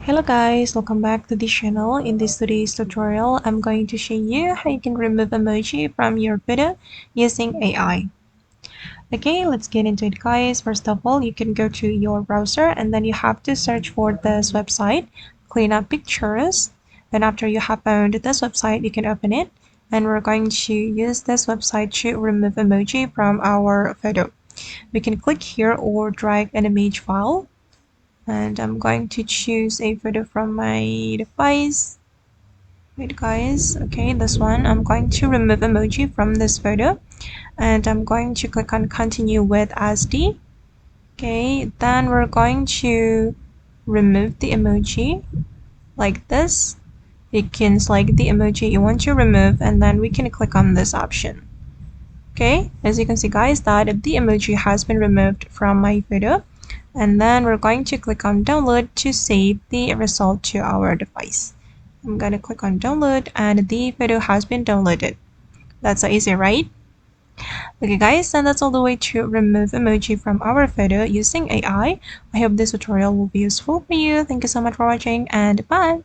Hello guys, welcome back to the channel. In this today's tutorial, I'm going to show you how you can remove emoji from your photo using AI. Okay, let's get into it guys. First of all, you can go to your browser and then you have to search for this website, clean up pictures. Then after you have found this website, you can open it. And we're going to use this website to remove emoji from our photo. We can click here or drag an image file. And I'm going to choose a photo from my device. Wait guys, okay, this one. I'm going to remove emoji from this photo and I'm going to click on continue with SD. Okay, then we're going to remove the emoji like this. You can select the emoji you want to remove and then we can click on this option. Okay, as you can see guys that the emoji has been removed from my photo, and then we're going to click on download to save the result to our device. I'm going to click on download and the photo has been downloaded. That's so easy, right? Okay guys, and that's all the way to remove emoji from our photo using AI. I hope this tutorial will be useful for you. Thank you so much for watching and bye.